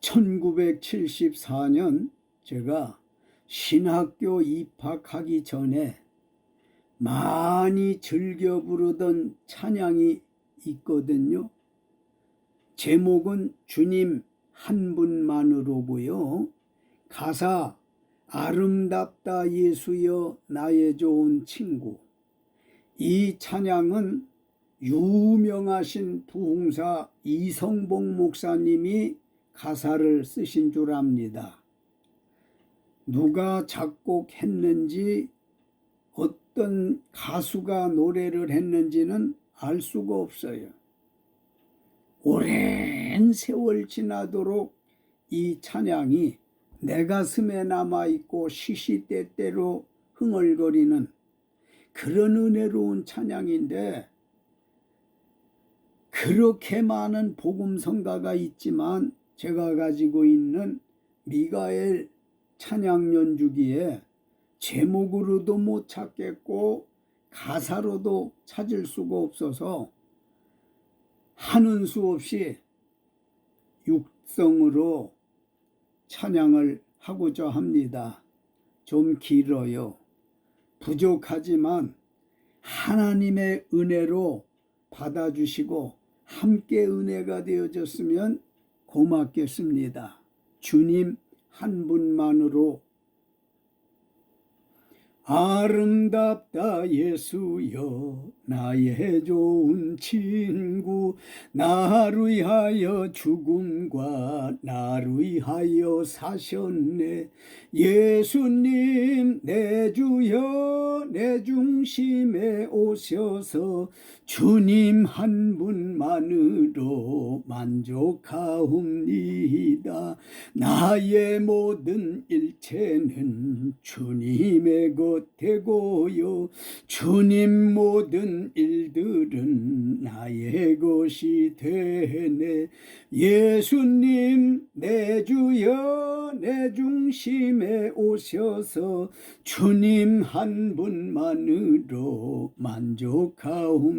1974년 제가 신학교 입학하기 전에 많이 즐겨 부르던 찬양이 있거든요. 제목은 주님 한 분만으로고요. 가사 아름답다 예수여 나의 좋은 친구. 이 찬양은 유명하신 부흥사 이성복 목사님이 가사를 쓰신 줄 압니다. 누가 작곡했는지 어떤 가수가 노래를 했는지는 알 수가 없어요. 오랜 세월 지나도록 이 찬양이 내 가슴에 남아있고 시시때때로 흥얼거리는 그런 은혜로운 찬양인데, 그렇게 많은 복음성가가 있지만 제가 가지고 있는 미가엘 찬양 연주기에 제목으로도 못 찾겠고 가사로도 찾을 수가 없어서 하는 수 없이 육성으로 찬양을 하고자 합니다. 좀 길어요. 부족하지만 하나님의 은혜로 받아주시고 함께 은혜가 되어졌으면 고맙겠습니다. 주님 한 분만으로. 아름답다 예수여 나의 좋은 친구, 나를 위하여 죽음과 나를 위하여 사셨네. 예수님 내 주여 내 중심에 오셔서 주님 한 분만으로 만족하옵니다. 나의 모든 일체는 주님의 것 되고요, 주님 모든 일들은 나의 것이 되네. 예수님 내 주여 내 중심에 오셔서 주님 한 분만으로 만족하옵니다.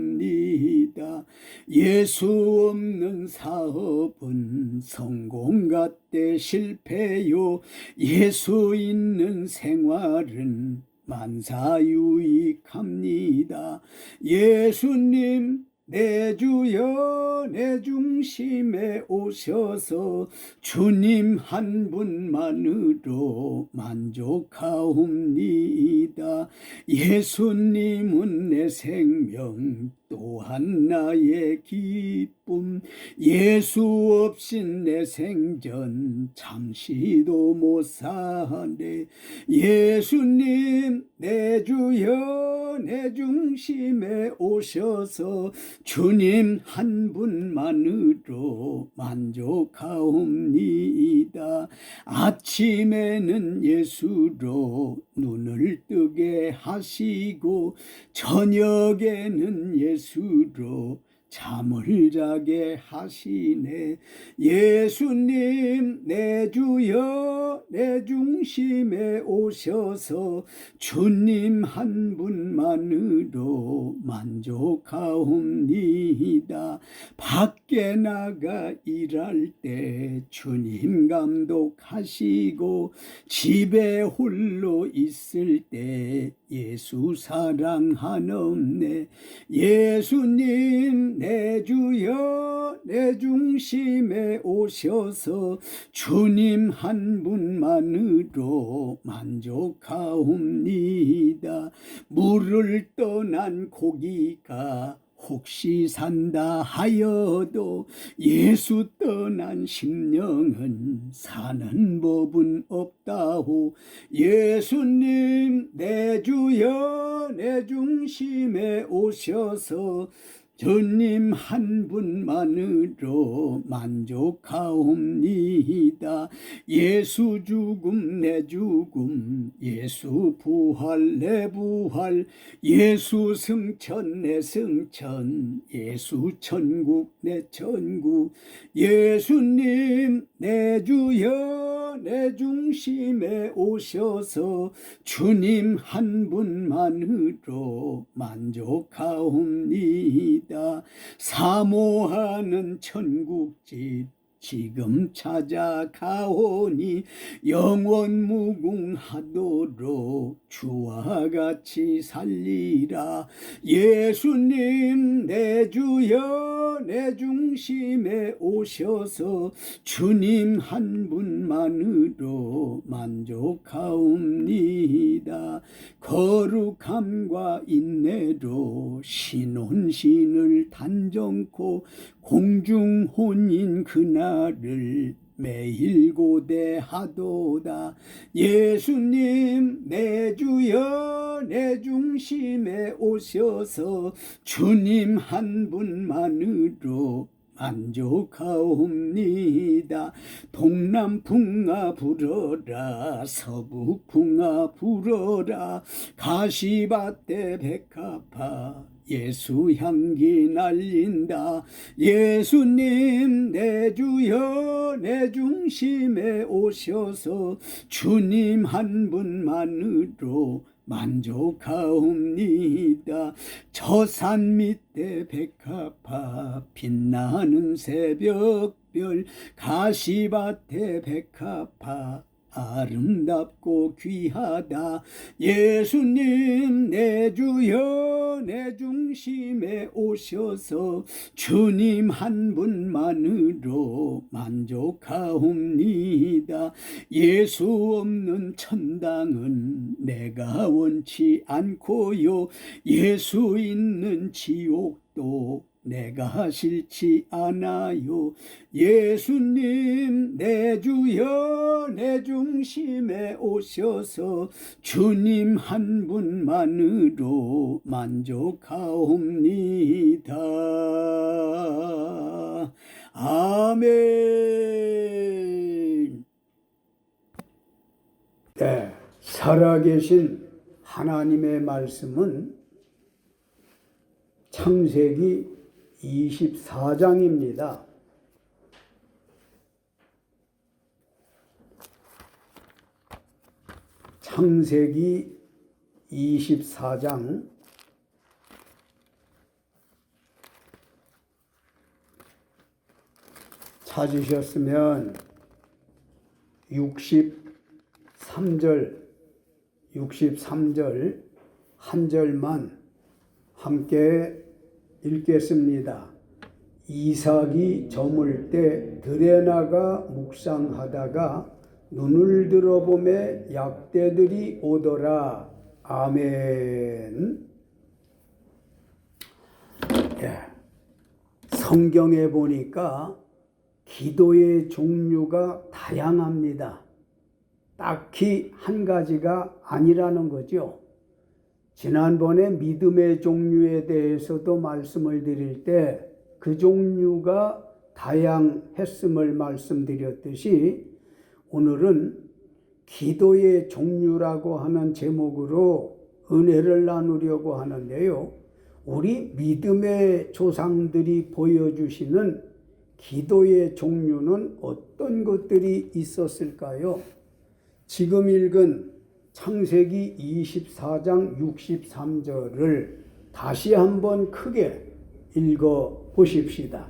예수 없는 사업은 성공 같대 실패요, 예수 있는 생활은 만사유익합니다. 예수님 내 주여 내 중심에 오셔서 주님 한 분만으로 만족하옵니다. 예수님은 내 생명 또한 나의 기쁨, 예수 없인 내 생전 잠시도 못 사네. 예수님 내 주여 내 중심에 오셔서 주님 한 분만으로 만족하옵니다. 아침에는 예수로 눈을 뜨게 하시고 저녁에는 예수로 잠을 자게 하시네. 예수님 내 주여 내 중심에 오셔서 주님 한 분만으로 만족하옵니다. 밖에 나가 일할 때 주님 감독하시고 집에 홀로 있을 때 예수 사랑하옵네. 예수님 내 주여 내 중심에 오셔서 주님 한 분만으로 만족하옵니다. 물을 떠난 고기가 혹시 산다 하여도 예수 떠난 심령은 사는 법은 없다호. 예수님 내 주여 내 중심에 오셔서 주님 한 분만으로 만족하옵니다. 예수 죽음 내 죽음, 예수 부활 내 부활, 예수 승천 내 승천, 예수 천국 내 천국. 예수님 내 주여 내 중심에 오셔서 주님 한 분만으로 만족하옵니다. 사모하는 천국집 지금 찾아가오니 영원 무궁하도록 주와 같이 살리라. 예수님 내 주여 내 중심에 오셔서 주님 한 분만으로 만족하옵니다. 거룩함과 인내로 신혼신을 단정코 공중혼인 그날을 매일 고대하도다. 예수님 내 주여 내 중심에 오셔서 주님 한 분만으로 만족하옵니다. 동남풍아 불어라 서북풍아 불어라 가시밭에 백합화 예수 향기 날린다. 예수님 내 주여 내 중심에 오셔서 주님 한 분만으로 만족하옵니다. 저 산 밑에 백합화 빛나는 새벽별 가시밭에 백합화 아름답고 귀하다. 예수님 내 주여 내 중심에 오셔서 주님 한 분만으로 만족하옵니다. 예수 없는 천당은 내가 원치 않고요 예수 있는 지옥도 내가 싫지 않아요. 예수님 내 주여 내 중심에 오셔서 주님 한 분만으로 만족하옵니다. 아멘. 네, 살아계신 하나님의 말씀은 창세기 24장입니다. 창세기 24장 찾으셨으면 63절 한 절만 함께 읽겠습니다. 이삭이 저물 때 들에 나가 묵상하다가 눈을 들어보매 약대들이 오더라. 아멘. 예. 성경에 보니까 기도의 종류가 다양합니다. 딱히 한 가지가 아니라는 거죠. 지난번에 믿음의 종류에 대해서도 말씀을 드릴 때 그 종류가 다양했음을 말씀드렸듯이 오늘은 기도의 종류라고 하는 제목으로 은혜를 나누려고 하는데요. 우리 믿음의 조상들이 보여주시는 기도의 종류는 어떤 것들이 있었을까요? 지금 읽은 창세기 24장 63절을 다시 한번 크게 읽어 보십시다.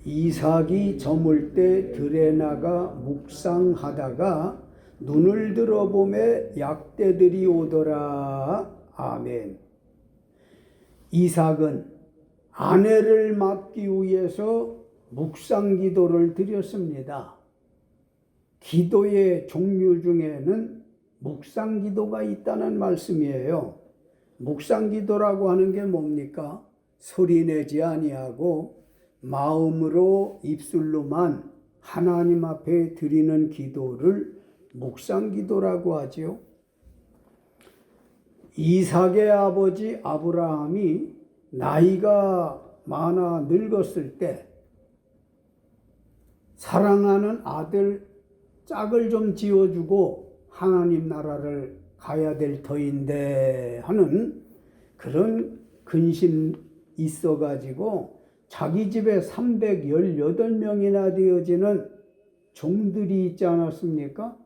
이삭이 저물 때 들에 나가 묵상하다가 눈을 들어보매 약대들이 오더라. 아멘. 이삭은 아내를 맡기 위해서 묵상 기도를 드렸습니다. 기도의 종류 중에는 묵상 기도가 있다는 말씀이에요. 묵상 기도라고 하는 게 뭡니까? 소리내지 아니하고 마음으로 입술로만 하나님 앞에 드리는 기도를 묵상 기도라고 하지요. 이삭의 아버지 아브라함이 나이가 많아 늙었을 때 사랑하는 아들 짝을 좀 지어주고 하나님 나라를 가야 될 터인데 하는 그런 근심 있어가지고 자기 집에 318명이나 되어지는 종들이 있지 않았습니까?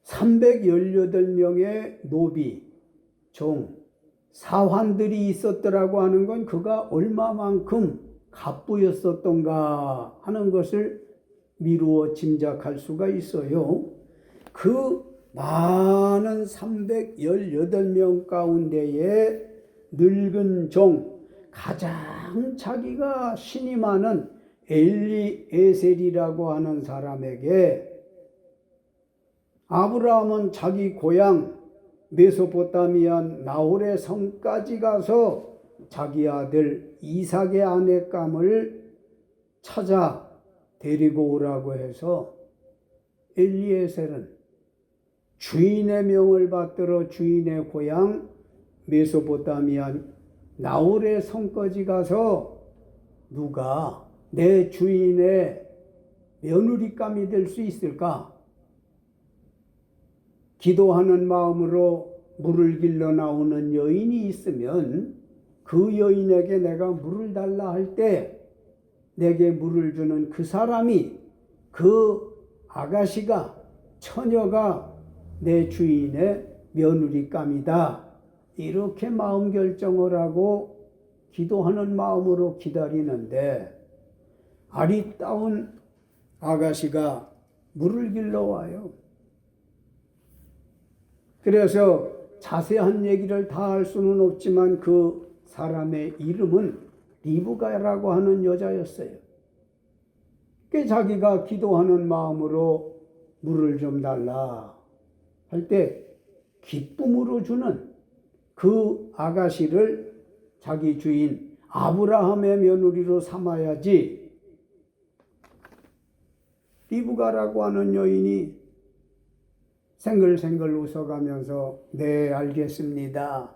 318명의 노비, 종, 사환들이 있었더라고 하는 건 그가 얼마만큼 갑부였었던가 하는 것을 미루어 짐작할 수가 있어요. 그 많은 318명 가운데에 늙은 종, 가장 자기가 신이 많은 엘리에셀이라고 하는 사람에게 아브라함은 자기 고향 메소포타미아 나홀의 성까지 가서 자기 아들 이삭의 아내감을 찾아 데리고 오라고 해서 엘리에셀은 주인의 명을 받들어 주인의 고향 메소포타미아 나홀의 성까지 가서 누가 내 주인의 며느리감이 될 수 있을까? 기도하는 마음으로 물을 길러 나오는 여인이 있으면 그 여인에게 내가 물을 달라 할 때 내게 물을 주는 그 사람이, 그 아가씨가, 처녀가 내 주인의 며느리감이다. 이렇게 마음 결정을 하고 기도하는 마음으로 기다리는데 아리따운 아가씨가 물을 길러 와요. 그래서 자세한 얘기를 다 할 수는 없지만 그 사람의 이름은 리브가라고 하는 여자였어요. 그 자기가 기도하는 마음으로 물을 좀 달라 할 때 기쁨으로 주는 그 아가씨를 자기 주인 아브라함의 며느리로 삼아야지. 리브가라고 하는 여인이 생글생글 웃어가면서 네 알겠습니다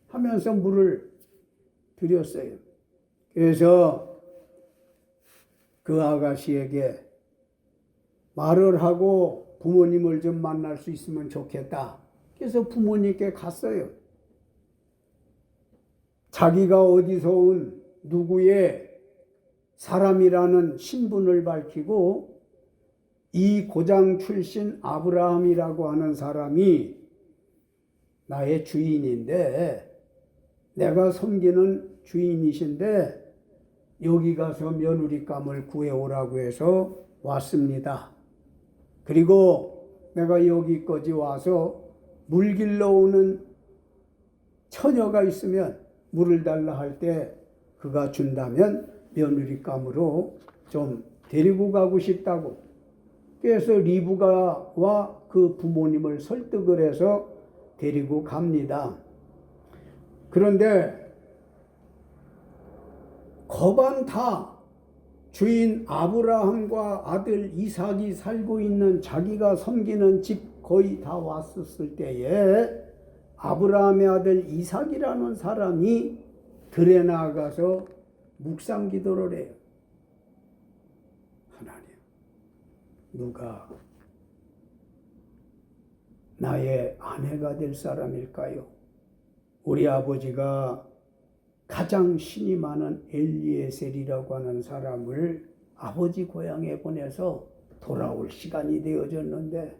하면서 물을 드렸어요. 그래서 그 아가씨에게 말을 하고 부모님을 좀 만날 수 있으면 좋겠다. 그래서 부모님께 갔어요. 자기가 어디서 온 누구의 사람이라는 신분을 밝히고 이 고장 출신 아브라함이라고 하는 사람이 나의 주인인데, 내가 섬기는 주인이신데 여기 가서 며느리감을 구해오라고 해서 왔습니다. 그리고 내가 여기까지 와서 물 길러 오는 처녀가 있으면 물을 달라 할 때 그가 준다면 며느리감으로 좀 데리고 가고 싶다고. 그래서 리브가와 그 부모님을 설득을 해서 데리고 갑니다. 그런데 거반 다 주인 아브라함과 아들 이삭이 살고 있는 자기가 섬기는 집 거의 다 왔었을 때에 아브라함의 아들 이삭이라는 사람이 들에 나가서 묵상 기도를 해요. 하나님, 누가 나의 아내가 될 사람일까요? 우리 아버지가 가장 신이 많은 엘리에셀이라고 하는 사람을 아버지 고향에 보내서 돌아올 시간이 되어졌는데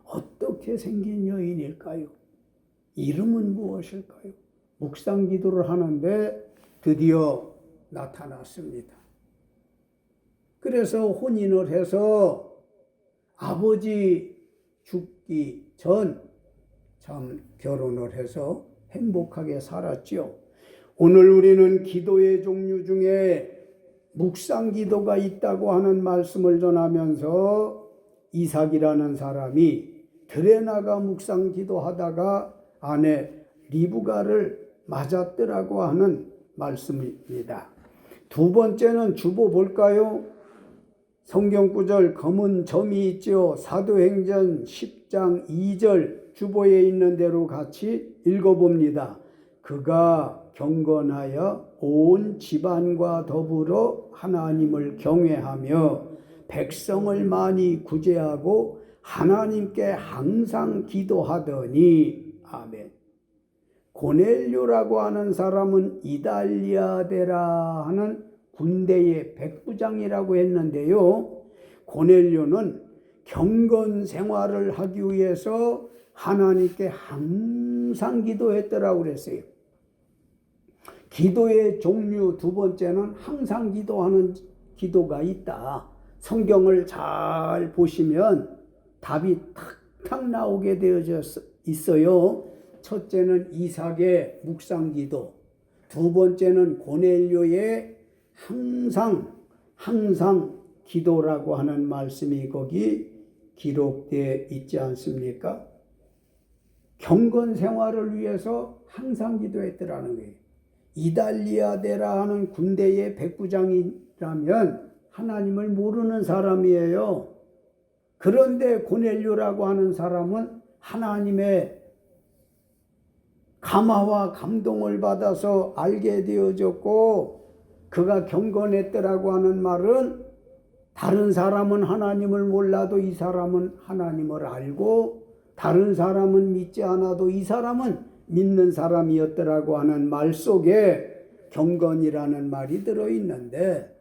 어떻게 생긴 여인일까요? 이름은 무엇일까요? 묵상 기도를 하는데 드디어 나타났습니다. 그래서 혼인을 해서 아버지 죽기 전 참 결혼을 해서 행복하게 살았죠. 오늘 우리는 기도의 종류 중에 묵상 기도가 있다고 하는 말씀을 전하면서 이삭이라는 사람이 들에 나가 묵상 기도하다가 아내 리브가를 맞았더라고 하는 말씀입니다. 두 번째는 주보 볼까요? 성경 구절 검은 점이 있죠. 사도행전 10장 2절 주보에 있는 대로 같이 읽어봅니다. 그가 경건하여 온 집안과 더불어 하나님을 경외하며 백성을 많이 구제하고 하나님께 항상 기도하더니 아멘. 고넬료라고 하는 사람은 이달리아데라 하는 군대의 백부장이라고 했는데요. 고넬료는 경건 생활을 하기 위해서 하나님께 항상 기도했더라고 그랬어요. 기도의 종류 두 번째는 항상 기도하는 기도가 있다. 성경을 잘 보시면 답이 탁탁 나오게 되어져 있어요. 첫째는 이삭의 묵상 기도, 두 번째는 고넬료의 항상 기도라고 하는 말씀이 거기 기록되어 있지 않습니까? 경건 생활을 위해서 항상 기도했더라는 거예요. 이달리아데라 하는 군대의 백부장이라면 하나님을 모르는 사람이에요. 그런데 고넬료라고 하는 사람은 하나님의 감화와 감동을 받아서 알게 되어졌고, 그가 경건했더라고 하는 말은 다른 사람은 하나님을 몰라도 이 사람은 하나님을 알고, 다른 사람은 믿지 않아도 이 사람은 믿는 사람이었더라고 하는 말 속에 경건이라는 말이 들어있는데,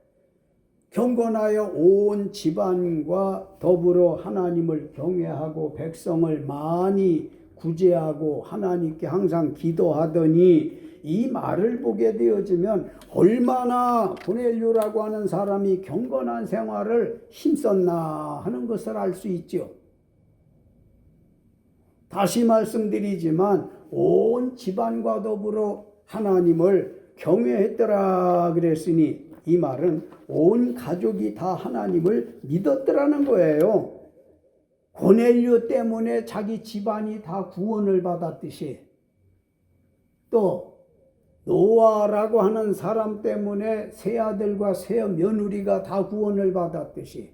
경건하여 온 집안과 더불어 하나님을 경외하고 백성을 많이 구제하고 하나님께 항상 기도하더니, 이 말을 보게 되어지면 얼마나 고넬료라고 하는 사람이 경건한 생활을 힘썼나 하는 것을 알 수 있죠. 다시 말씀드리지만 온 집안과 더불어 하나님을 경외했더라 그랬으니, 이 말은 온 가족이 다 하나님을 믿었더라는 거예요. 고넬료 때문에 자기 집안이 다 구원을 받았듯이, 또 노아라고 하는 사람 때문에 새 아들과 새 며느리가 다 구원을 받았듯이,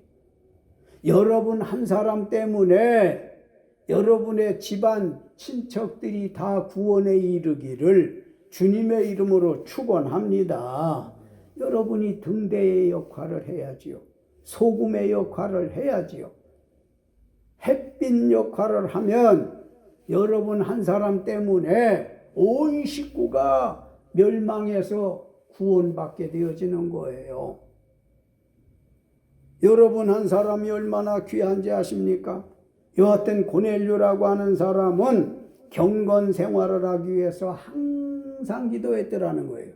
여러분 한 사람 때문에 여러분의 집안 친척들이 다 구원에 이르기를 주님의 이름으로 축원합니다. 여러분이 등대의 역할을 해야지요. 소금의 역할을 해야지요. 햇빛 역할을 하면 여러분 한 사람 때문에 온 식구가 멸망해서 구원받게 되어지는 거예요. 여러분 한 사람이 얼마나 귀한지 아십니까? 여하튼 고넬료라고 하는 사람은 경건 생활을 하기 위해서 항상 기도했더라는 거예요.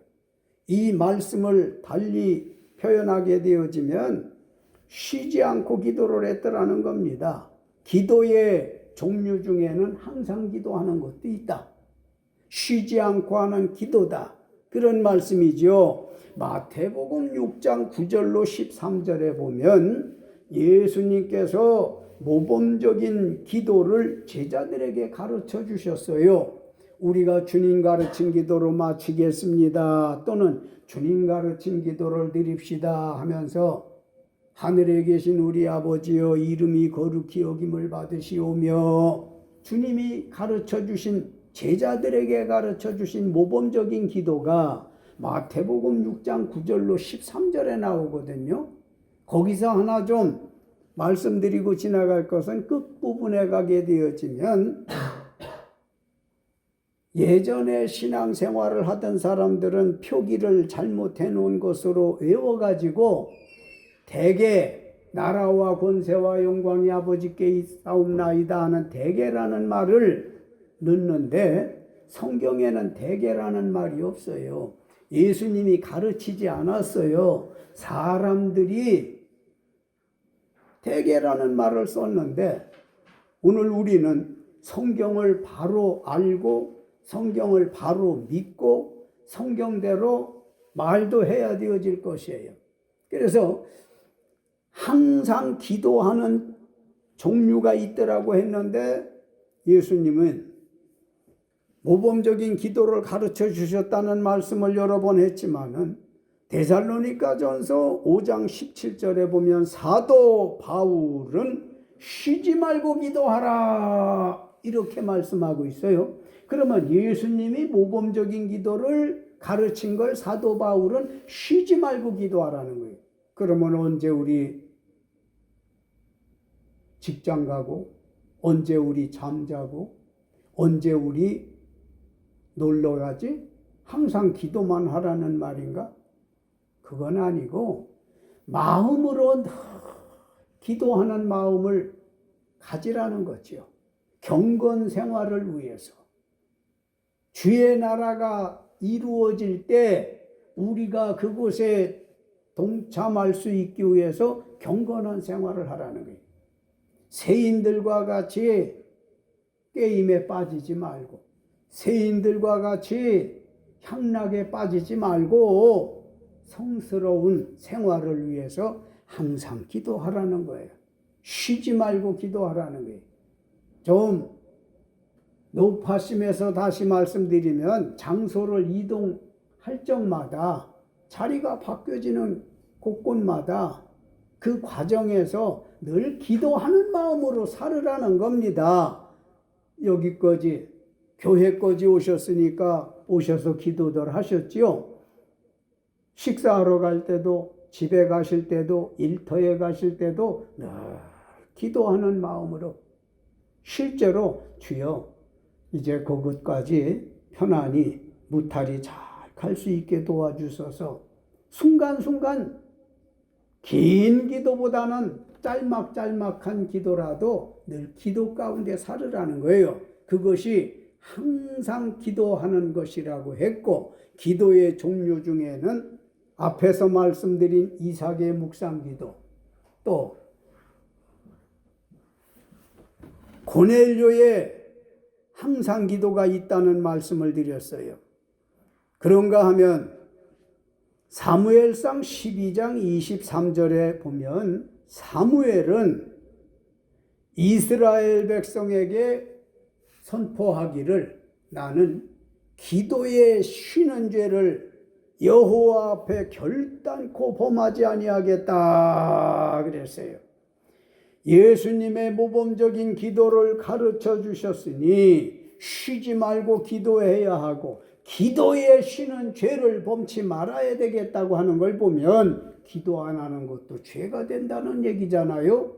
이 말씀을 달리 표현하게 되어지면 쉬지 않고 기도를 했더라는 겁니다. 기도의 종류 중에는 항상 기도하는 것도 있다. 쉬지 않고 하는 기도다. 그런 말씀이죠. 마태복음 6장 9절로 13절에 보면 예수님께서 모범적인 기도를 제자들에게 가르쳐 주셨어요. 우리가 주님 가르친 기도로 마치겠습니다. 또는 주님 가르친 기도를 드립시다 하면서, 하늘에 계신 우리 아버지여 이름이 거룩히 여김을 받으시오며, 주님이 가르쳐 주신, 제자들에게 가르쳐 주신 모범적인 기도가 마태복음 6장 9절로 13절에 나오거든요. 거기서 하나 좀 말씀드리고 지나갈 것은, 끝부분에 가게 되어지면 예전에 신앙생활을 하던 사람들은 표기를 잘못해 놓은 것으로 외워가지고 대개 나라와 권세와 영광이 아버지께 있사옵나이다 하는 대개라는 말을 넣는데, 성경에는 대개라는 말이 없어요. 예수님이 가르치지 않았어요. 사람들이 대개라는 말을 썼는데, 오늘 우리는 성경을 바로 알고 성경을 바로 믿고 성경대로 말도 해야 되어질 것이에요. 그래서 항상 기도하는 종류가 있더라고 했는데, 예수님은 모범적인 기도를 가르쳐 주셨다는 말씀을 여러 번 했지만은, 데살로니가전서 5장 17절에 보면 사도 바울은 쉬지 말고 기도하라 이렇게 말씀하고 있어요. 그러면 예수님이 모범적인 기도를 가르친 걸 사도 바울은 쉬지 말고 기도하라는 거예요. 그러면 언제 우리 직장 가고, 언제 우리 잠자고, 언제 우리 놀러 가지? 항상 기도만 하라는 말인가? 그건 아니고, 마음으로 기도하는 마음을 가지라는 거죠. 경건 생활을 위해서. 주의 나라가 이루어질 때 우리가 그곳에 동참할 수 있기 위해서 경건한 생활을 하라는 거예요. 세인들과 같이 게임에 빠지지 말고, 세인들과 같이 향락에 빠지지 말고 성스러운 생활을 위해서 항상 기도하라는 거예요. 쉬지 말고 기도하라는 거예요. 좀 높아심에서 다시 말씀드리면 장소를 이동할 적마다 자리가 바뀌어지는 곳곳마다 그 과정에서 늘 기도하는 마음으로 살으라는 겁니다. 여기까지 교회까지 오셨으니까 오셔서 기도들 하셨지요. 식사하러 갈 때도, 집에 가실 때도, 일터에 가실 때도 늘 기도하는 마음으로 실제로 주여 이제 그것까지 편안히 무탈히 잘 갈 수 있게 도와주셔서 순간순간 긴 기도보다는 짤막짤막한 기도라도 늘 기도 가운데 살으라는 거예요. 그것이 항상 기도하는 것이라고 했고, 기도의 종류 중에는 앞에서 말씀드린 이삭의 묵상기도, 또 고넬료의 항상 기도가 있다는 말씀을 드렸어요. 그런가 하면 사무엘상 12장 23절에 보면 사무엘은 이스라엘 백성에게 선포하기를 나는 기도에 쉬는 죄를 여호와 앞에 결단코 범하지 아니하겠다 그랬어요. 예수님의 모범적인 기도를 가르쳐 주셨으니 쉬지 말고 기도해야 하고 기도에 쉬는 죄를 범치 말아야 되겠다고 하는 걸 보면 기도 안 하는 것도 죄가 된다는 얘기잖아요.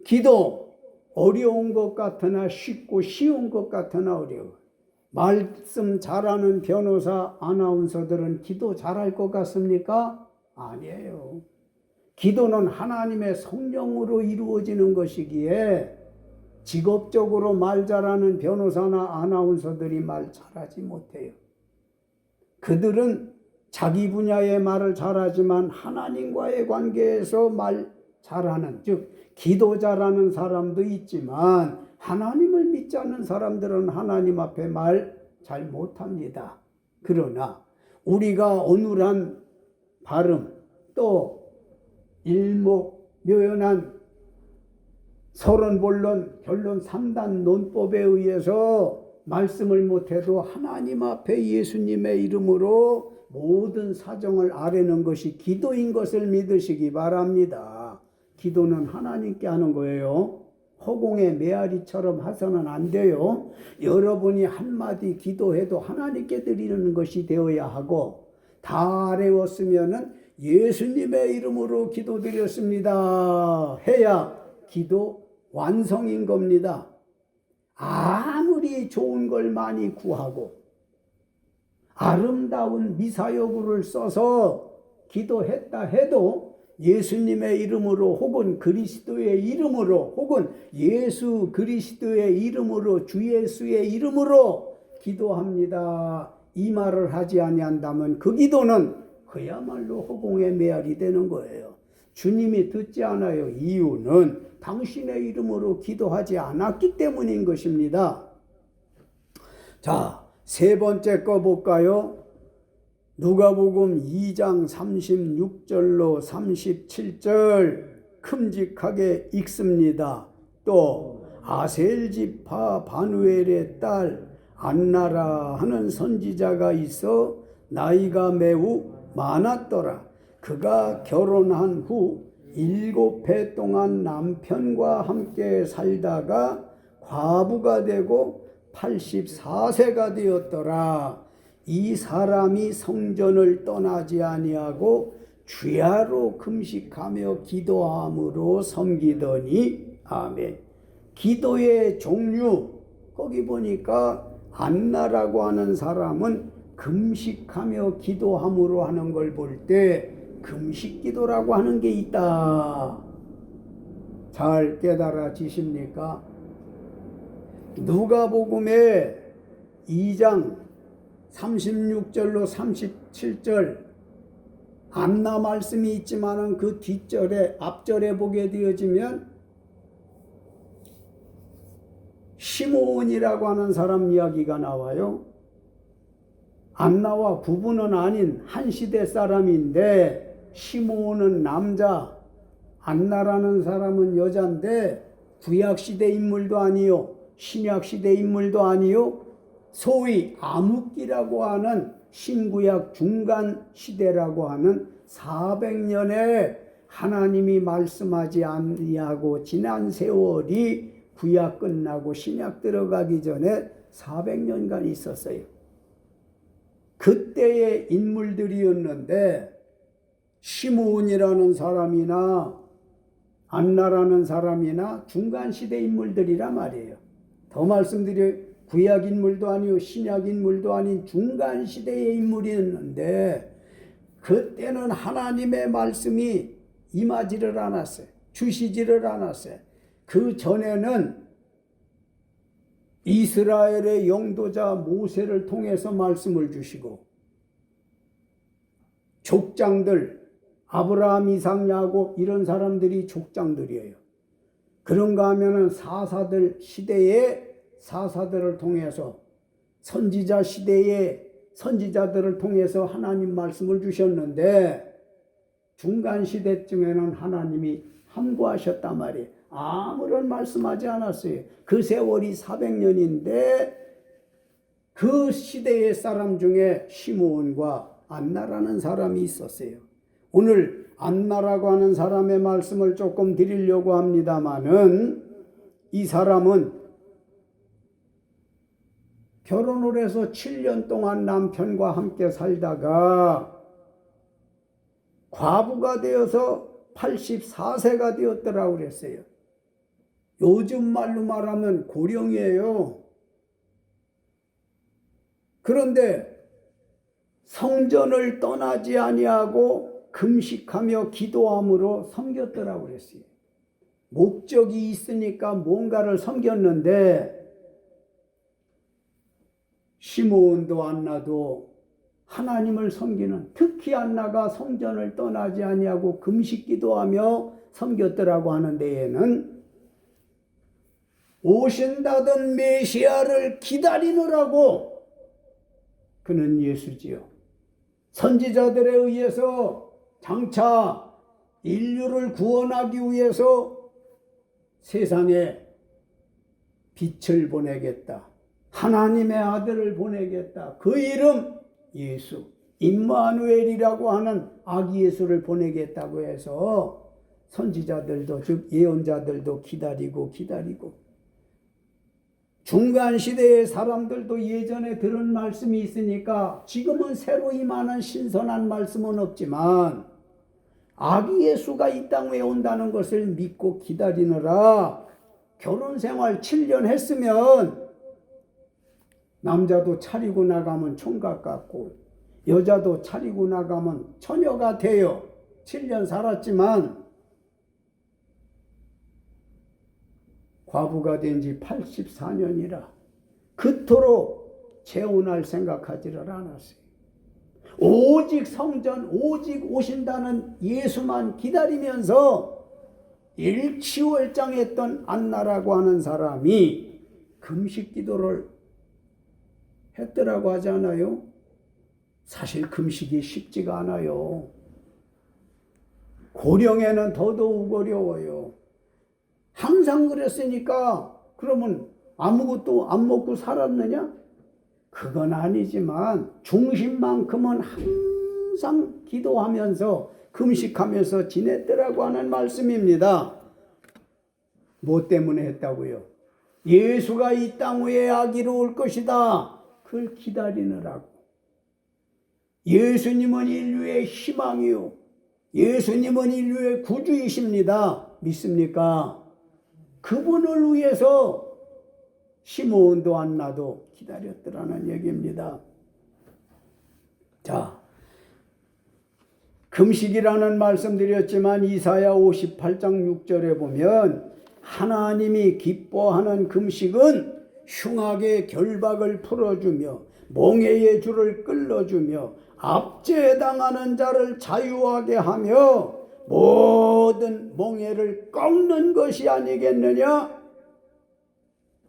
기도 어려운 것 같으나 쉽고 쉬운 것 같으나 어려워. 말씀 잘하는 변호사, 아나운서들은 기도 잘할 것 같습니까? 아니에요. 기도는 하나님의 성령으로 이루어지는 것이기에 직업적으로 말 잘하는 변호사나 아나운서들이 말 잘하지 못해요. 그들은 자기 분야의 말을 잘하지만 하나님과의 관계에서 말 잘하는, 즉 기도 잘하는 사람도 있지만 하나님을 믿지 않는 사람들은 하나님 앞에 말 잘 못합니다. 그러나 우리가 어눌한 발음, 또 일목묘연한 서론본론, 결론 3단 논법에 의해서 말씀을 못해도 하나님 앞에 예수님의 이름으로 모든 사정을 아뢰는 것이 기도인 것을 믿으시기 바랍니다. 기도는 하나님께 하는 거예요. 허공의 메아리처럼 해서는 안 돼요. 여러분이 한마디 기도해도 하나님께 드리는 것이 되어야 하고, 다 아뢰었으면은 예수님의 이름으로 기도드렸습니다 해야 기도 완성인 겁니다. 아무리 좋은 걸 많이 구하고 아름다운 미사여구를 써서 기도했다 해도 예수님의 이름으로 혹은 그리스도의 이름으로 혹은 예수 그리스도의 이름으로 주 예수의 이름으로 기도합니다, 이 말을 하지 아니한다면 그 기도는 그야말로 허공의 메아리 되는 거예요. 주님이 듣지 않아요. 이유는 당신의 이름으로 기도하지 않았기 때문인 것입니다. 자, 세 번째 거 볼까요? 누가복음 2장 36절로 37절 큼직하게 읽습니다. 또 아셀 지파 바누엘의 딸 안나라 하는 선지자가 있어 나이가 매우 많았더라. 그가 결혼한 후 7해 동안 남편과 함께 살다가 과부가 되고 84세가 되었더라. 이 사람이 성전을 떠나지 아니하고 주야로 금식하며 기도함으로 섬기더니 아멘. 기도의 종류, 거기 보니까 안나라고 하는 사람은 금식하며 기도함으로 하는 걸 볼 때 금식기도라고 하는 게 있다. 잘 깨달아지십니까? 누가복음의 2장 36절로 37절 안나 말씀이 있지만은 그 뒷절에 앞절에 보게 되어지면 시므온이라고 하는 사람 이야기가 나와요. 안나와 부부는 아닌 한 시대 사람인데 시므온은 남자, 안나라는 사람은 여자인데 구약시대 인물도 아니요 신약시대 인물도 아니요 소위 암흑기라고 하는 신구약 중간 시대라고 하는 400년에 하나님이 말씀하지 아니하고 지난 세월이 구약 끝나고 신약 들어가기 전에 400년간 있었어요. 그때의 인물들이었는데 시므온이라는 사람이나 안나라는 사람이나 중간시대 인물들이라 말이에요. 더 말씀드려 구약 인물도 아니고 신약 인물도 아닌 중간시대의 인물이었는데 그때는 하나님의 말씀이 임하지를 않았어요. 주시지를 않았어요. 그 전에는 이스라엘의 영도자 모세를 통해서 말씀을 주시고 족장들 아브라함, 이삭, 야곱 이런 사람들이 족장들이에요. 그런가 하면은 사사들 시대에 사사들을 통해서 선지자 시대에 선지자들을 통해서 하나님 말씀을 주셨는데 중간 시대쯤에는 하나님이 함구하셨단 말이에요. 아무런 말씀하지 않았어요. 그 세월이 400년인데 그 시대의 사람 중에 시므온과 안나라는 사람이 있었어요. 오늘 안나라고 하는 사람의 말씀을 조금 드리려고 합니다마는 이 사람은 결혼을 해서 7년 동안 남편과 함께 살다가 과부가 되어서 84세가 되었더라고 그랬어요. 요즘 말로 말하면 고령이에요. 그런데 성전을 떠나지 아니하고 금식하며 기도함으로 섬겼더라고 그랬어요. 목적이 있으니까 뭔가를 섬겼는데 시므온도 안나도 하나님을 섬기는, 특히 안나가 성전을 떠나지 아니하고 금식 기도하며 섬겼더라고 하는 데에는 오신다던 메시아를 기다리느라고 그는 예수지요. 선지자들에 의해서 장차 인류를 구원하기 위해서 세상에 빛을 보내겠다. 하나님의 아들을 보내겠다. 그 이름 예수, 임마누엘이라고 하는 아기 예수를 보내겠다고 해서 선지자들도 즉 예언자들도 기다리고 중간 시대의 사람들도 예전에 들은 말씀이 있으니까 지금은 새로 임하는 신선한 말씀은 없지만 아기 예수가 이 땅에 온다는 것을 믿고 기다리느라 결혼 생활 7년 했으면 남자도 차리고 나가면 총각 같고 여자도 차리고 나가면 처녀가 돼요. 7년 살았지만 과부가 된 지 84년이라 그토록 재혼할 생각하지를 않았어요. 오직 성전, 오직 오신다는 예수만 기다리면서 일치월장했던 안나라고 하는 사람이 금식 기도를 했더라고 하지 않아요? 사실 금식이 쉽지가 않아요. 고령에는 더더욱 어려워요. 항상 그랬으니까 그러면 아무것도 안 먹고 살았느냐? 그건 아니지만 중심만큼은 항상 기도하면서 금식하면서 지냈더라고 하는 말씀입니다. 뭐 때문에 했다고요? 예수가 이 땅 위에 아기로 올 것이다. 그걸 기다리느라고. 예수님은 인류의 희망이요. 예수님은 인류의 구주이십니다. 믿습니까? 그분을 위해서 시므온도 안나도 기다렸더라는 얘기입니다. 자, 금식이라는 말씀드렸지만 이사야 58장 6절에 보면 하나님이 기뻐하는 금식은 흉악의 결박을 풀어주며 몽해의 줄을 끌어주며 압제당하는 자를 자유하게 하며 모든 몽해를 꺾는 것이 아니겠느냐?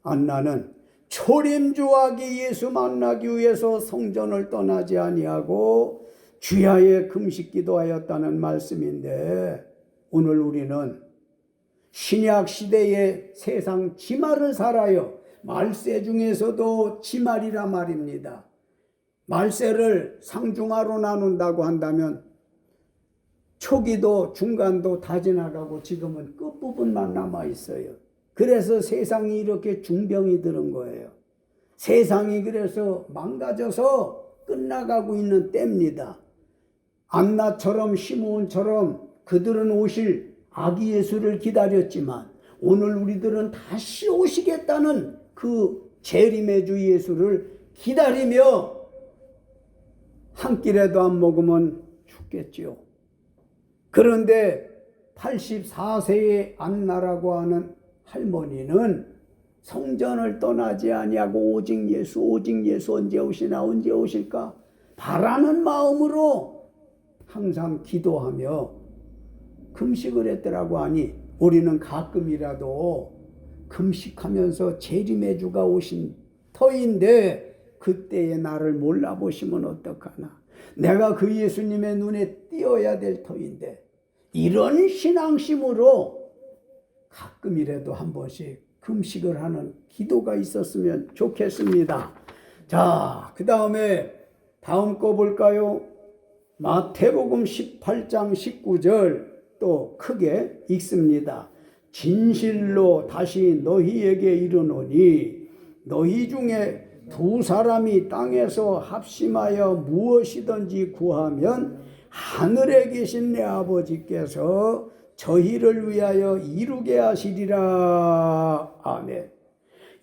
안나는 초림주하기 예수 만나기 위해서 성전을 떠나지 아니하고 주야에 금식 기도하였다는 말씀인데, 오늘 우리는 신약 시대의 세상 지말을 살아요. 말세 중에서도 지말이라 말입니다. 말세를 상중하로 나눈다고 한다면 초기도 중간도 다 지나가고 지금은 끝부분만 남아 있어요. 그래서 세상이 이렇게 중병이 들은 거예요. 세상이 그래서 망가져서 끝나가고 있는 때입니다. 안나처럼 시므온처럼 그들은 오실 아기 예수를 기다렸지만 오늘 우리들은 다시 오시겠다는 그 재림의 주 예수를 기다리며 한 끼라도 안 먹으면 죽겠지요. 그런데 84세의 안나라고 하는 할머니는 성전을 떠나지 아니하고 오직 예수 언제 오시나 언제 오실까 바라는 마음으로 항상 기도하며 금식을 했더라고 하니, 우리는 가끔이라도 금식하면서 재림의 주가 오신 터인데 그때의 나를 몰라보시면 어떡하나. 내가 그 예수님의 눈에 띄어야 될 터인데, 이런 신앙심으로 가끔이라도 한 번씩 금식을 하는 기도가 있었으면 좋겠습니다. 자, 그 다음에 다음 거 볼까요? 마태복음 18장 19절 또 크게 읽습니다. 진실로 다시 너희에게 이르노니 너희 중에 두 사람이 땅에서 합심하여 무엇이든지 구하면 하늘에 계신 내 아버지께서 저희를 위하여 이루게 하시리라. 아멘.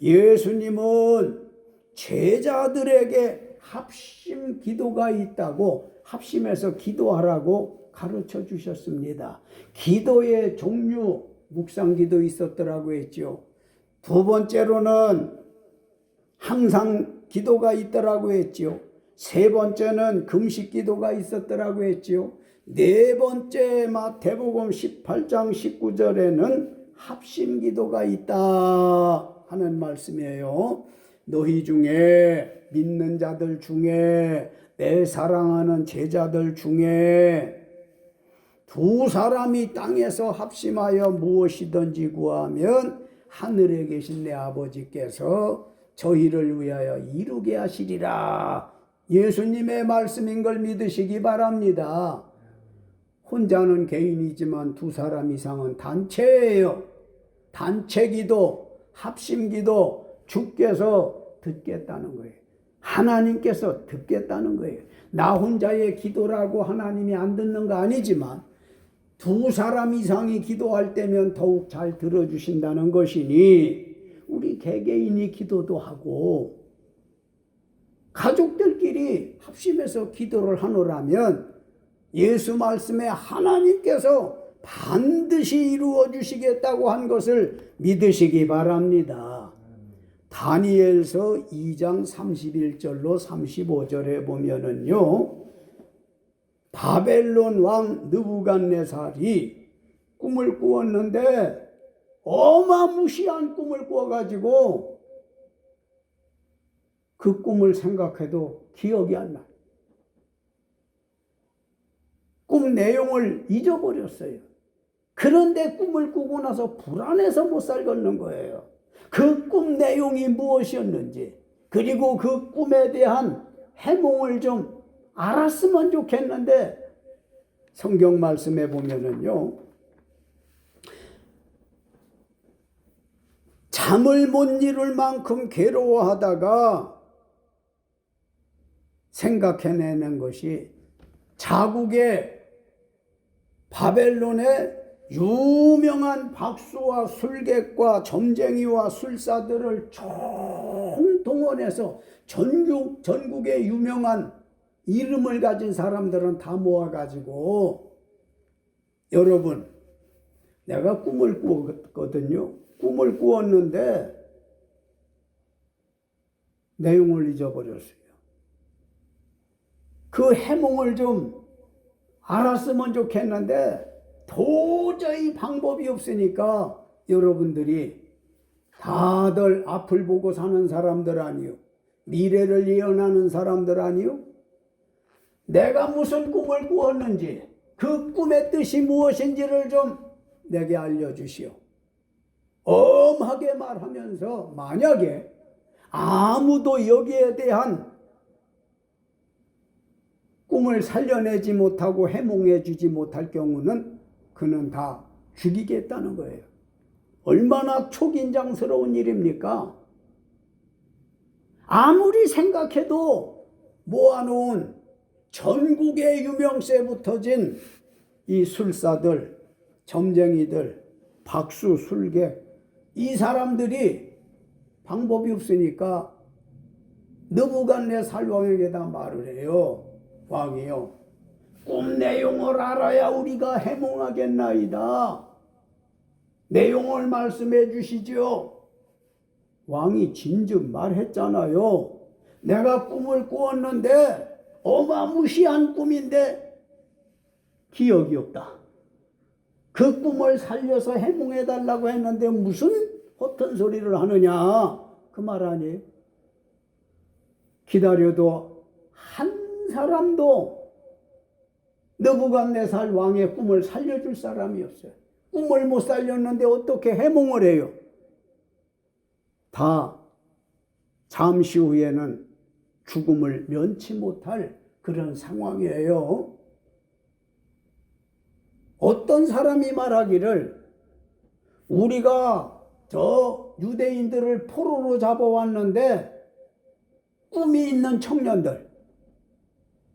예수님은 제자들에게 합심 기도가 있다고, 합심해서 기도하라고 가르쳐 주셨습니다. 기도의 종류, 묵상기도 있었더라고 했죠. 두 번째로는 항상 기도가 있더라고 했죠. 세 번째는 금식 기도가 있었더라고 했죠. 네 번째 마태복음 18장 19절에는 합심 기도가 있다 하는 말씀이에요. 너희 중에, 믿는 자들 중에, 내 사랑하는 제자들 중에 두 사람이 땅에서 합심하여 무엇이든지 구하면 하늘에 계신 내 아버지께서 저희를 위하여 이루게 하시리라. 예수님의 말씀인 걸 믿으시기 바랍니다. 혼자는 개인이지만 두 사람 이상은 단체예요. 단체기도, 합심기도 주께서 듣겠다는 거예요. 하나님께서 듣겠다는 거예요. 나 혼자의 기도라고 하나님이 안 듣는 거 아니지만 두 사람 이상이 기도할 때면 더욱 잘 들어주신다는 것이니, 우리 개개인이 기도도 하고 가족들끼리 합심해서 기도를 하노라면 예수 말씀에 하나님께서 반드시 이루어 주시겠다고 한 것을 믿으시기 바랍니다. 다니엘서 2장 31절로 35절에 보면은요, 바벨론 왕 느부갓네살이 꿈을 꾸었는데 어마무시한 꿈을 꾸어가지고 그 꿈을 생각해도 기억이 안 나요. 꿈 내용을 잊어버렸어요. 그런데 꿈을 꾸고 나서 불안해서 못 살겠는 거예요. 그 꿈 내용이 무엇이었는지, 그리고 그 꿈에 대한 해몽을 좀 알았으면 좋겠는데, 성경 말씀에 보면은요, 잠을 못 이룰 만큼 괴로워하다가 생각해내는 것이 자국의 바벨론의 유명한 박수와 술객과 점쟁이와 술사들을 총동원해서 전국의 유명한 이름을 가진 사람들은 다 모아가지고, 여러분, 내가 꿈을 꾸었거든요. 꿈을 꾸었는데 내용을 잊어버렸어요. 그 해몽을 좀 알았으면 좋겠는데 도저히 방법이 없으니까 여러분들이 다들 앞을 보고 사는 사람들 아니요, 미래를 예언하는 사람들 아니요, 내가 무슨 꿈을 꾸었는지 그 꿈의 뜻이 무엇인지를 좀 내게 알려주시오. 엄하게 말하면서 만약에 아무도 여기에 대한 꿈을 살려내지 못하고 해몽해 주지 못할 경우는 그는 다 죽이겠다는 거예요. 얼마나 초긴장스러운 일입니까? 아무리 생각해도 모아놓은 전국의 유명세 붙어진 이 술사들, 점쟁이들, 박수, 술객, 이 사람들이 방법이 없으니까 느부갓네살 왕에게다 말을 해요. 왕이요, 꿈 내용을 알아야 우리가 해몽하겠나이다. 내용을 말씀해 주시죠. 왕이 진즉 말했잖아요. 내가 꿈을 꾸었는데 어마무시한 꿈인데 기억이 없다. 그 꿈을 살려서 해몽해 달라고 했는데 무슨 허튼 소리를 하느냐, 그 말 아니에요. 기다려도 한 사람도 느부갓네살 왕의 꿈을 살려줄 사람이 없어요. 꿈을 못 살렸는데 어떻게 해몽을 해요? 다 잠시 후에는 죽음을 면치 못할 그런 상황이에요. 어떤 사람이 말하기를 우리가 저 유대인들을 포로로 잡아왔는데 꿈이 있는 청년들,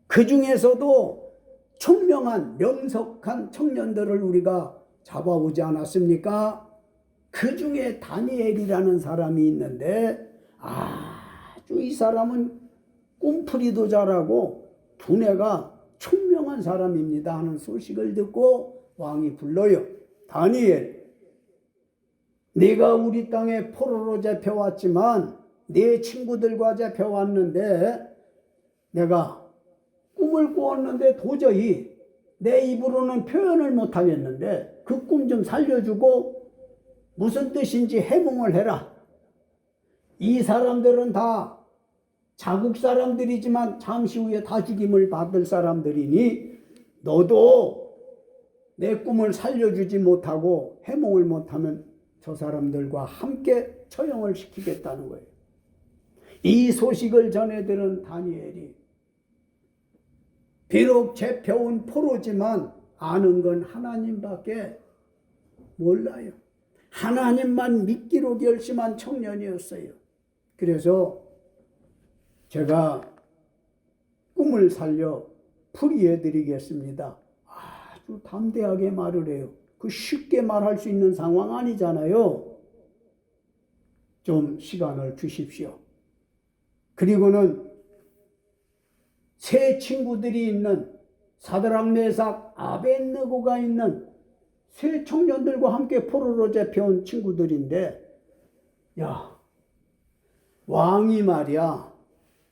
그 중에서도 총명한 명석한 청년들을 우리가 잡아오지 않았습니까? 그 중에 다니엘이라는 사람이 있는데 아주 이 사람은 꿈풀이도 잘하고 두뇌가 총명한 사람입니다 하는 소식을 듣고 왕이 불러요. 다니엘, 네가 우리 땅에 포로로 잡혀왔지만 네 친구들과 잡혀왔는데 내가 꿈을 꾸었는데 도저히 내 입으로는 표현을 못하겠는데 그 꿈 좀 살려주고 무슨 뜻인지 해몽을 해라. 이 사람들은 다 자국 사람들이지만 잠시 후에 다 죽임을 받을 사람들이니 너도 내 꿈을 살려주지 못하고 해몽을 못하면 저 사람들과 함께 처형을 시키겠다는 거예요. 이 소식을 전해 들은 다니엘이 비록 잡혀온 포로지만 아는 건 하나님밖에 몰라요. 하나님만 믿기로 결심한 청년이었어요. 그래서 제가 꿈을 살려 풀이해 드리겠습니다. 아주 담대하게 말을 해요. 그 쉽게 말할 수 있는 상황 아니잖아요. 좀 시간을 주십시오. 그리고는 세 친구들이 있는 사드락, 메삭, 아벳느고가 있는 세 청년들과 함께 포로로 잡혀온 친구들인데, 야, 왕이 말이야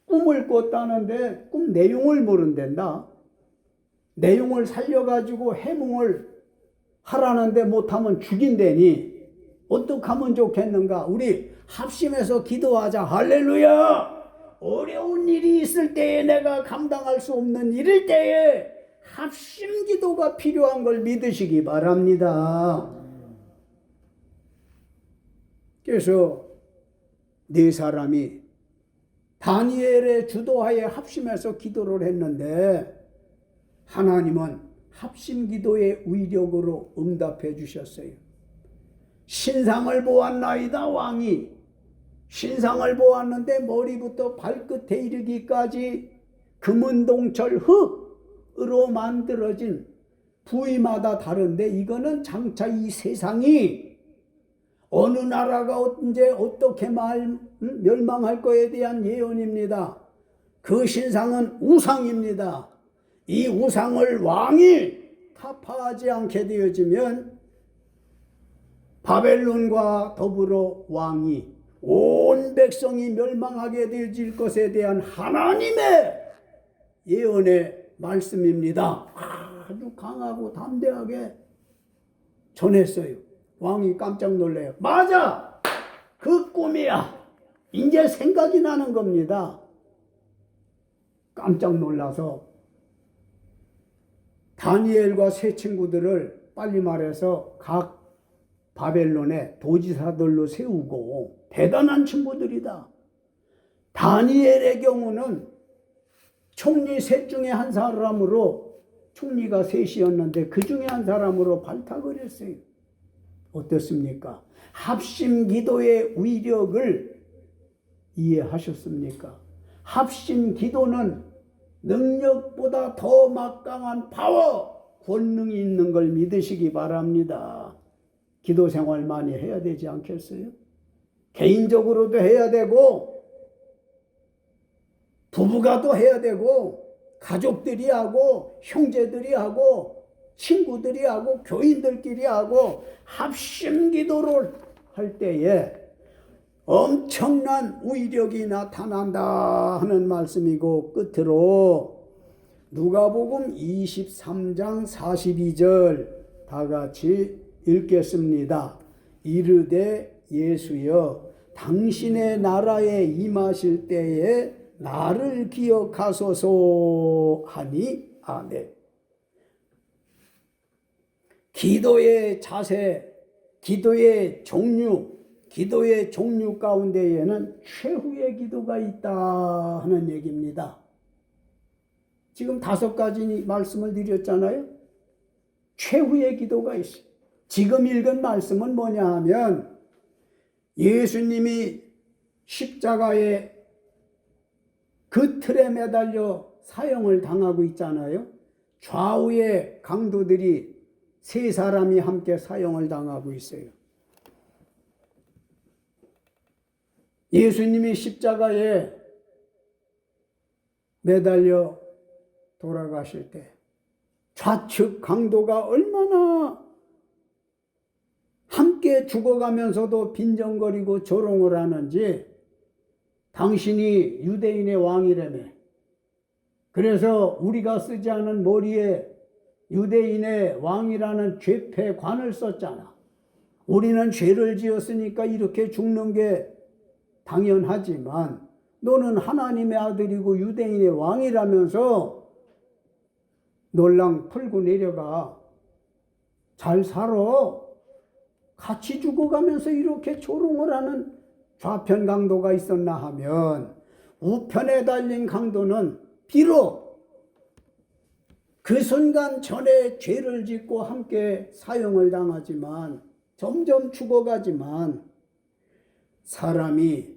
꿈을 꿨다는데 꿈 내용을 모른단다. 내용을 살려가지고 해몽을 하라는데 못하면 죽인다니 어떻게 하면 좋겠는가? 우리 합심해서 기도하자. 할렐루야! 어려운 일이 있을 때에, 내가 감당할 수 없는 일일 때에 합심 기도가 필요한 걸 믿으시기 바랍니다. 그래서 네 사람이 다니엘의 주도하에 합심해서 기도를 했는데 하나님은 합심 기도의 위력으로 응답해 주셨어요. 신상을 보았나이다. 왕이 신상을 보았는데 머리부터 발끝에 이르기까지 금은동철 흙으로 만들어진 부위마다 다른데, 이거는 장차 이 세상이 어느 나라가 언제 어떻게 멸망할 거에 대한 예언입니다. 그 신상은 우상입니다. 이 우상을 왕이 타파하지 않게 되어지면 바벨론과 더불어 왕이 온 백성이 멸망하게 되어질 것에 대한 하나님의 예언의 말씀입니다. 아주 강하고 담대하게 전했어요. 왕이 깜짝 놀래요. 맞아! 그 꿈이야. 이제 생각이 나는 겁니다. 깜짝 놀라서 다니엘과 세 친구들을 빨리 말해서 각 바벨론의 도지사들로 세우고, 대단한 친구들이다. 다니엘의 경우는 총리 셋 중에 한 사람으로, 총리가 셋이었는데 그 중에 한 사람으로 발탁을 했어요. 어떻습니까? 합심 기도의 위력을 이해하셨습니까? 합심 기도는 능력보다 더 막강한 파워, 권능이 있는 걸 믿으시기 바랍니다. 기도 생활 많이 해야 되지 않겠어요? 개인적으로도 해야 되고, 부부가 또 해야 되고, 가족들이 하고, 형제들이 하고, 친구들이 하고, 교인들끼리 하고, 합심 기도를 할 때에 엄청난 위력이 나타난다 하는 말씀이고, 끝으로 누가복음 23장 42절 다 같이 읽겠습니다. 이르되 예수여 당신의 나라에 임하실 때에 나를 기억하소서 하니 아멘. 기도의 자세, 기도의 종류 가운데에는 최후의 기도가 있다 하는 얘기입니다. 지금 5가지 말씀을 드렸잖아요. 최후의 기도가 있어요. 지금 읽은 말씀은 뭐냐 하면, 예수님이 십자가에 그 틀에 매달려 사형을 당하고 있잖아요. 좌우의 강도들이 3사람이 함께 사형을 당하고 있어요. 예수님이 십자가에 매달려 돌아가실 때 좌측 강도가 얼마나 함께 죽어가면서도 빈정거리고 조롱을 하는지, 당신이 유대인의 왕이라며, 그래서 우리가 쓰지 않은 머리에 유대인의 왕이라는 죄패관을 썼잖아. 우리는 죄를 지었으니까 이렇게 죽는 게 당연하지만 너는 하나님의 아들이고 유대인의 왕이라면서 놀랑 풀고 내려가, 잘 살아. 같이 죽어가면서 이렇게 조롱을 하는 좌편 강도가 있었나 하면, 우편에 달린 강도는 비록 그 순간 전에 죄를 짓고 함께 사형을 당하지만, 점점 죽어가지만, 사람이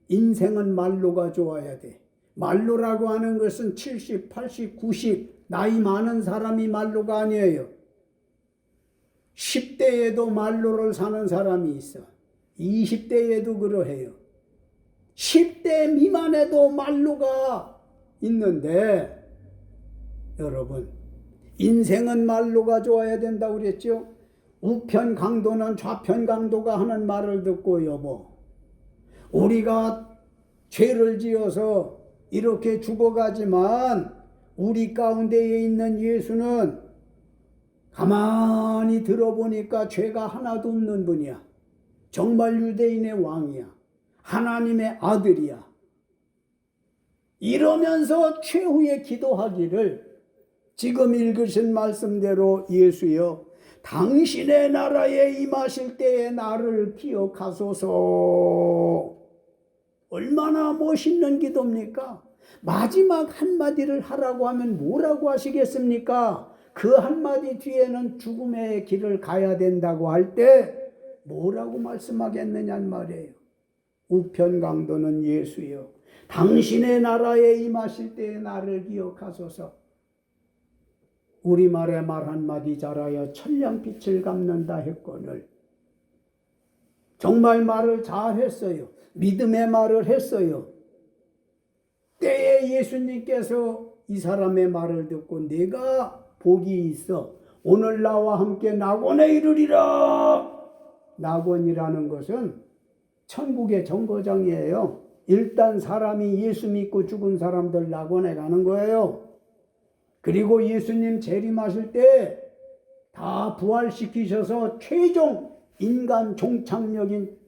인생은 말로가 좋아야 돼. 말로라고 하는 것은 70, 80, 90 나이 많은 사람이 말로가 아니에요. 10대에도 말로를 사는 사람이 있어. 20대에도 그러해요. 10대 미만에도 말로가 있는데, 여러분, 인생은 말로가 좋아야 된다고 그랬죠? 우편 강도는 좌편 강도가 하는 말을 듣고, 여보, 우리가 죄를 지어서 이렇게 죽어가지만 우리 가운데에 있는 예수는 가만히 들어보니까 죄가 하나도 없는 분이야. 정말 유대인의 왕이야. 하나님의 아들이야. 이러면서 최후의 기도하기를, 지금 읽으신 말씀대로 예수여 당신의 나라에 임하실 때에 나를 기억하소서. 얼마나 멋있는 기도입니까? 마지막 한마디를 하라고 하면 뭐라고 하시겠습니까? 그 한마디 뒤에는 죽음의 길을 가야 된다고 할 때 뭐라고 말씀하겠느냐는 말이에요. 우편 강도는 예수여 당신의 나라에 임하실 때에 나를 기억하소서. 우리말에 말 한마디 잘하여 천냥빛을 갚는다 했거늘, 정말 말을 잘했어요. 믿음의 말을 했어요. 때에 예수님께서 이 사람의 말을 듣고 내가 복이 있어 오늘 나와 함께 낙원에 이르리라. 낙원이라는 것은 천국의 정거장이에요. 일단 사람이 예수 믿고 죽은 사람들 낙원에 가는 거예요. 그리고 예수님 재림하실 때 다 부활시키셔서 최종 인간 종착역인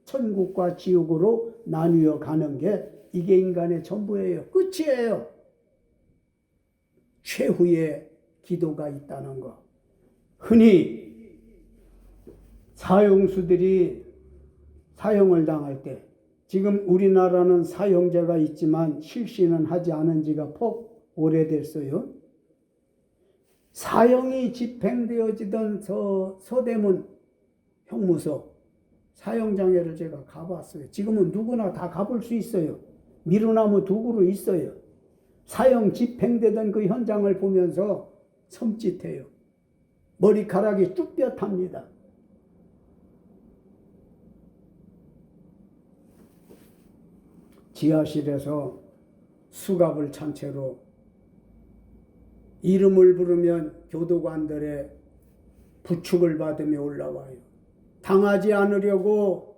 천국과 지옥으로 나뉘어 가는 게 이게 인간의 전부예요. 끝이에요. 최후의 기도가 있다는 거. 흔히 사형수들이 사형을 당할 때, 지금 우리나라는 사형제가 있지만 실시는 하지 않은 지가 폭 오래됐어요. 사형이 집행되어지던 서대문 형무소 사형장에를 제가 가봤어요. 지금은 누구나 다 가볼 수 있어요. 미루나무 두 그루 있어요. 사형 집행되던 그 현장을 보면서 섬찟해요. 머리카락이 쭈뼛합니다. 지하실에서 수갑을 찬 채로 이름을 부르면 교도관들의 부축을 받으며 올라와요. 당하지 않으려고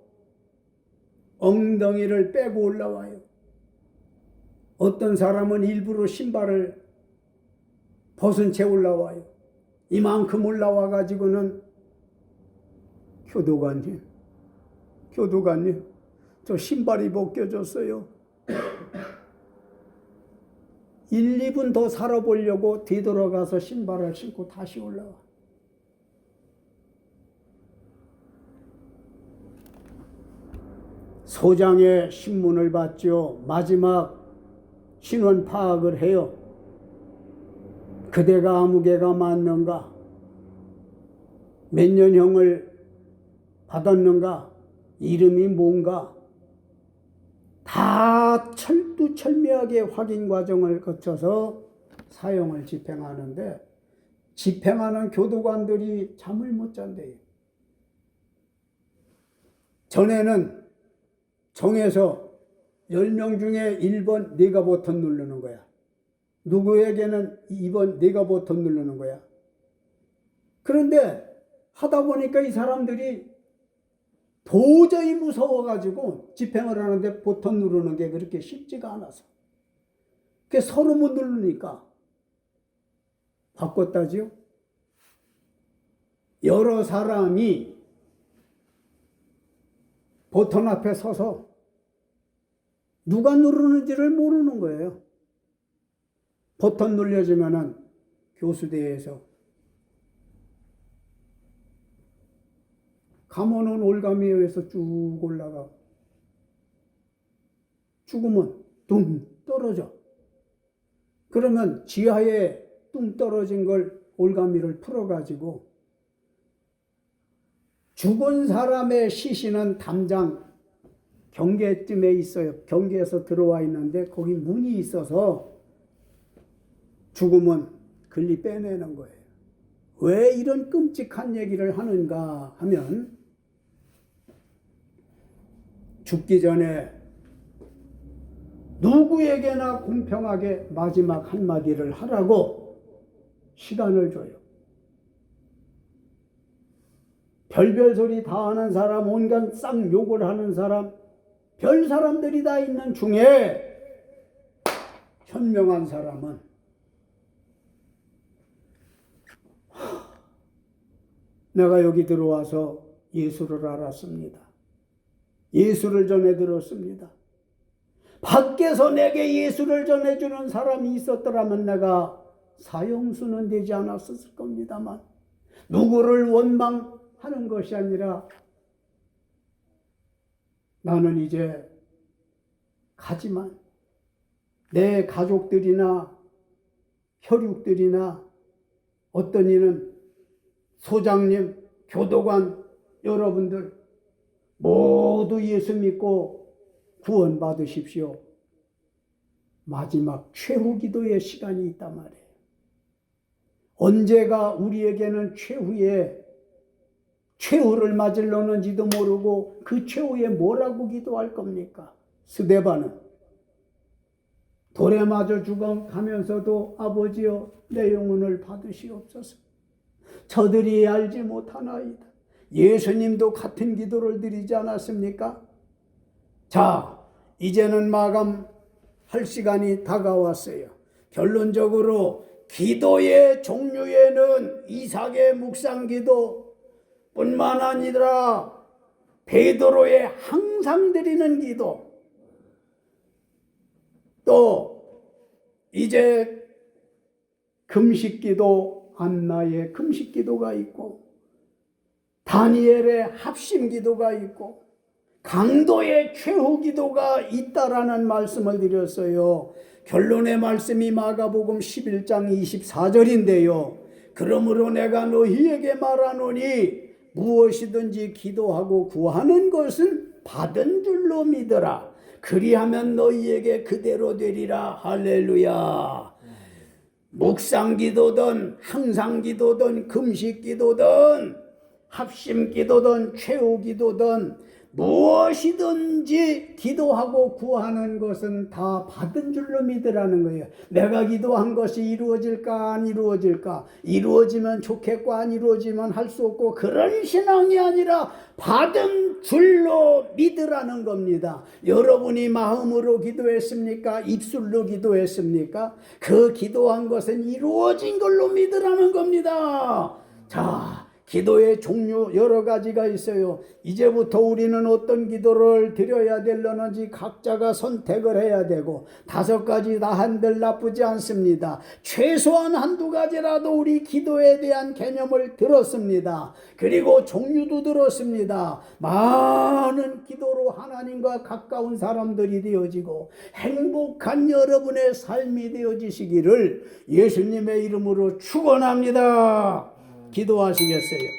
엉덩이를 빼고 올라와요. 어떤 사람은 일부러 신발을 벗은 채 올라와요. 이만큼 올라와 가지고는 교도관님, 저 신발이 벗겨졌어요. 1, 2분 더 살아보려고 뒤돌아가서 신발을 신고 다시 올라와. 소장의 신문을 받죠. 마지막 신원 파악을 해요. 그대가 아무개가 맞는가? 몇 년형을 받았는가? 이름이 뭔가? 다 철두철미하게 확인 과정을 거쳐서 사형을 집행하는데, 집행하는 교도관들이 잠을 못 잔대요. 전에는 정해서 10명 중에 1번 네가 버튼 누르는 거야. 누구에게는 2번 네가 버튼 누르는 거야. 그런데 하다 보니까 이 사람들이 도저히 무서워가지고 집행을 하는데 버튼 누르는 게 그렇게 쉽지가 않아서. 그게 서로 못 누르니까 바꿨다지요. 여러 사람이 버튼 앞에 서서 누가 누르는지를 모르는 거예요. 버튼 눌려지면은 교수대에서 가면은 올가미에 의해서 쭉 올라가. 죽으면 둥 떨어져. 그러면 지하에 뚱 떨어진 걸 올가미를 풀어가지고 죽은 사람의 시신은 담장 경계쯤에 있어요. 경계에서 들어와 있는데 거기 문이 있어서 죽으면 글리 빼내는 거예요. 왜 이런 끔찍한 얘기를 하는가 하면, 죽기 전에 누구에게나 공평하게 마지막 한마디를 하라고 시간을 줘요. 별별 소리 다 하는 사람, 온갖 쌍욕을 하는 사람, 별 사람들이 다 있는 중에 현명한 사람은 내가 여기 들어와서 예수를 알았습니다. 예수를 전해 들었습니다. 밖에서 내게 예수를 전해주는 사람이 있었더라면 내가 사형수는 되지 않았을 겁니다만, 누구를 원망하는 것이 아니라 나는 이제 가지만 내 가족들이나 혈육들이나 어떤 이는 소장님, 교도관 여러분들 모두 예수 믿고 구원 받으십시오. 마지막 최후 기도의 시간이 있단 말이에요. 언제가 우리에게는 최후를 맞으려는지도 모르고 그 최후에 뭐라고 기도할 겁니까? 스데반은 돌에 맞아 죽어가면서도 아버지여 내 영혼을 받으시옵소서. 저들이 알지 못하나이다. 예수님도 같은 기도를 드리지 않았습니까? 자, 이제는 마감할 시간이 다가왔어요. 결론적으로 기도의 종류에는 이삭의 묵상기도 뿐만 아니라 베드로의 항상 드리는 기도, 또 이제 금식기도, 안나의 금식기도가 있고, 다니엘의 합심기도가 있고, 강도의 최후기도가 있다라는 말씀을 드렸어요. 결론의 말씀이 마가복음 11장 24절인데요. 그러므로 내가 너희에게 말하노니 무엇이든지 기도하고 구하는 것은 받은 줄로 믿으라. 그리하면 너희에게 그대로 되리라. 할렐루야. 묵상기도든 항상기도든 금식기도든 합심기도든 최후기도든 무엇이든지 기도하고 구하는 것은 다 받은 줄로 믿으라는 거예요. 내가 기도한 것이 이루어질까 안 이루어질까, 이루어지면 좋겠고 안 이루어지면 할 수 없고, 그런 신앙이 아니라 받은 줄로 믿으라는 겁니다. 여러분이 마음으로 기도했습니까? 입술로 기도했습니까? 그 기도한 것은 이루어진 걸로 믿으라는 겁니다. 자, 기도의 종류 여러 가지가 있어요. 이제부터 우리는 어떤 기도를 드려야 되려는지 각자가 선택을 해야 되고, 5가지 다 한들 나쁘지 않습니다. 최소한 1-2가지라도 우리 기도에 대한 개념을 들었습니다. 그리고 종류도 들었습니다. 많은 기도로 하나님과 가까운 사람들이 되어지고 행복한 여러분의 삶이 되어지시기를 예수님의 이름으로 축원합니다. 기도하시겠어요?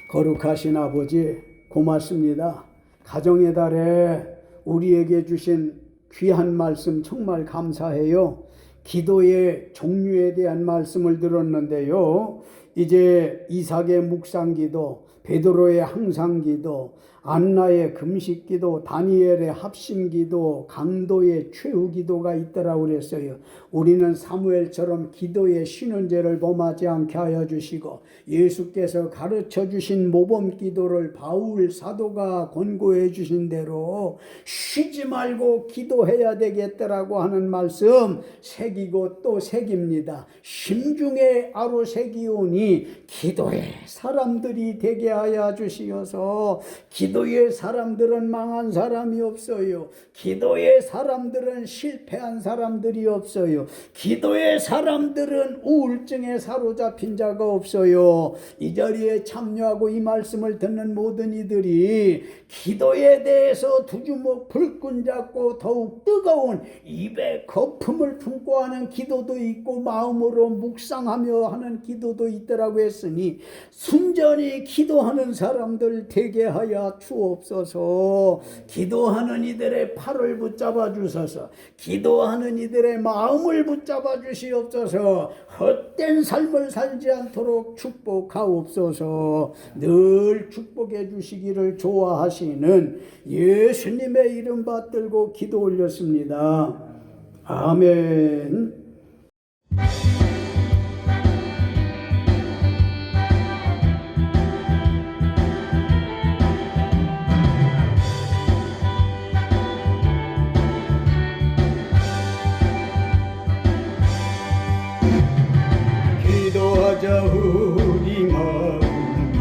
거룩하신 아버지, 고맙습니다. 가정의 달에 우리에게 주신 귀한 말씀 정말 감사해요. 기도의 종류에 대한 말씀을 들었는데요. 이제 이삭의 묵상기도, 베드로의 항상기도, 안나의 금식기도, 다니엘의 합심기도, 강도의 최후기도가 있더라고 그랬어요. 우리는 사무엘처럼 기도의 신원제를 범하지 않게 하여 주시고, 예수께서 가르쳐 주신 모범기도를 바울 사도가 권고해 주신 대로 쉬지 말고 기도해야 되겠더라고 하는 말씀 새기고 또 새깁니다. 심중에 아로 새기오니 기도의 사람들이 되게 하여 주시어서, 기도의 사람들은 망한 사람이 없어요. 기도의 사람들은 실패한 사람들이 없어요. 기도의 사람들은 우울증에 사로잡힌 자가 없어요. 이 자리에 참여하고 이 말씀을 듣는 모든 이들이 기도에 대해서 두 주먹 불끈 잡고 더욱 뜨거운 입에 거품을 품고 하는 기도도 있고, 마음으로 묵상하며 하는 기도도 있더라고 했으니, 순전히 기도하는 사람들 되게 하여 주옵소서. 기도하는 이들의 팔을 붙잡아 주소서. 기도하는 이들의 마음을 붙잡아 주시옵소서. 헛된 삶을 살지 않도록 축복하옵소서. 늘 축복해 주시기를 좋아하시는 예수님의 이름 받들고 기도 올렸습니다. 아멘. 기도하자 우리 마음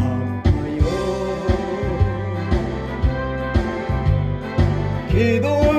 아파요. 기도